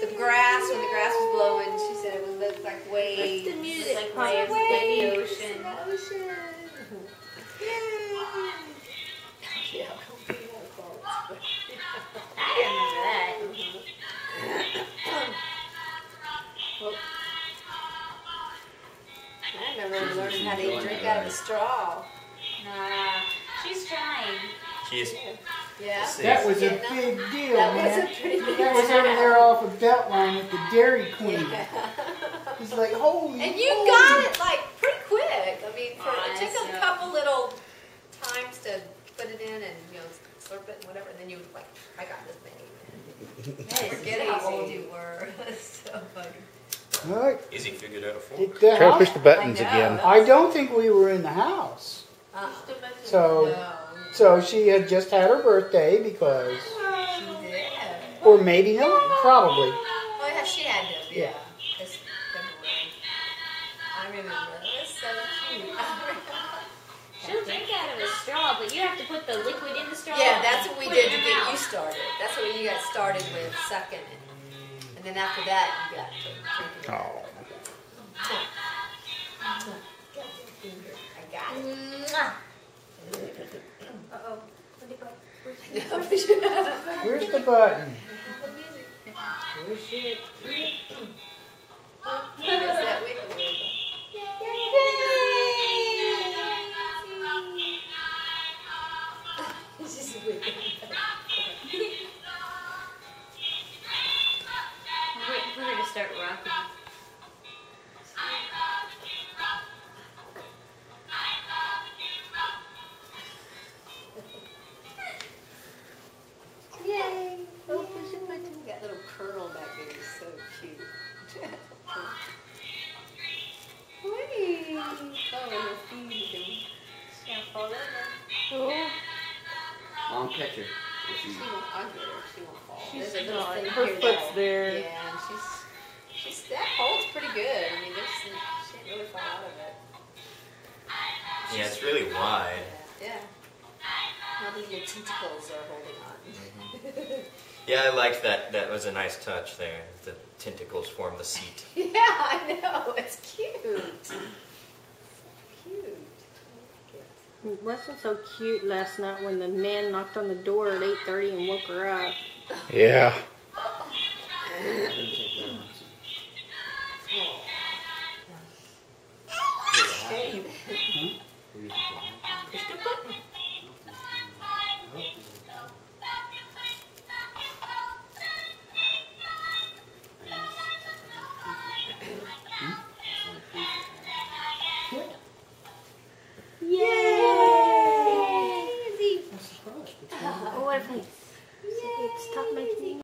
the grass, when the grass was blowing, she said it looked like waves. The music, like waves, waves, the ocean. Yeah. I remember that. I remember learning how to drink out of a straw. Nah, she's trying. She's. Yeah. That was a Yeah, no, big deal, that man. was a pretty big That was over there off of Beltline at the Dairy Queen. Yeah. It's like, holy. And you holy. got it like pretty quick. I mean, it took a Awesome. couple little times to put it in and slurp it and whatever. And then you would like, I got this many. Forget how old you were. That's so funny. All right. Izzy figured out a fork. Did the Try to house- push the buttons I know. again. I don't think we were in the house. So, No. so she had just had her birthday because, She did. or maybe not, probably. Oh yeah, she had to. Yeah. Yeah. It's February. I remember. It was so cute. She'll drink out of a straw, but you have to put the liquid in the straw. Yeah, that's what we Put did it to in get your you mouth. started. That's what you got started with, sucking it. And then after that, you got to drinking it. Oh. I got it. Uh-oh. Where's the button? Where's that wiggle wiggle? It's just wiggling. I'm waiting for her to start rocking. Yay! Oh, push it, push it. That little curl back there is so cute. Whee! Oh, little feet. She's gonna fall over. Oh. I'll catch her. She won't, I'll get her. She won't fall. She's There's a little not. thing Her here foot's that'll- there. Yeah, and that holds pretty good. I mean, she didn't really fall out of it. Yeah, it's really wide. Yeah. Now that your tentacles are holding on. Yeah, I liked that. That was a nice touch there. The tentacles form the seat. Yeah, I know. It's cute. So cute. It wasn't so cute last night when the man knocked on the door at 8:30 and woke her up. Yeah. Oh, what a face. Stop making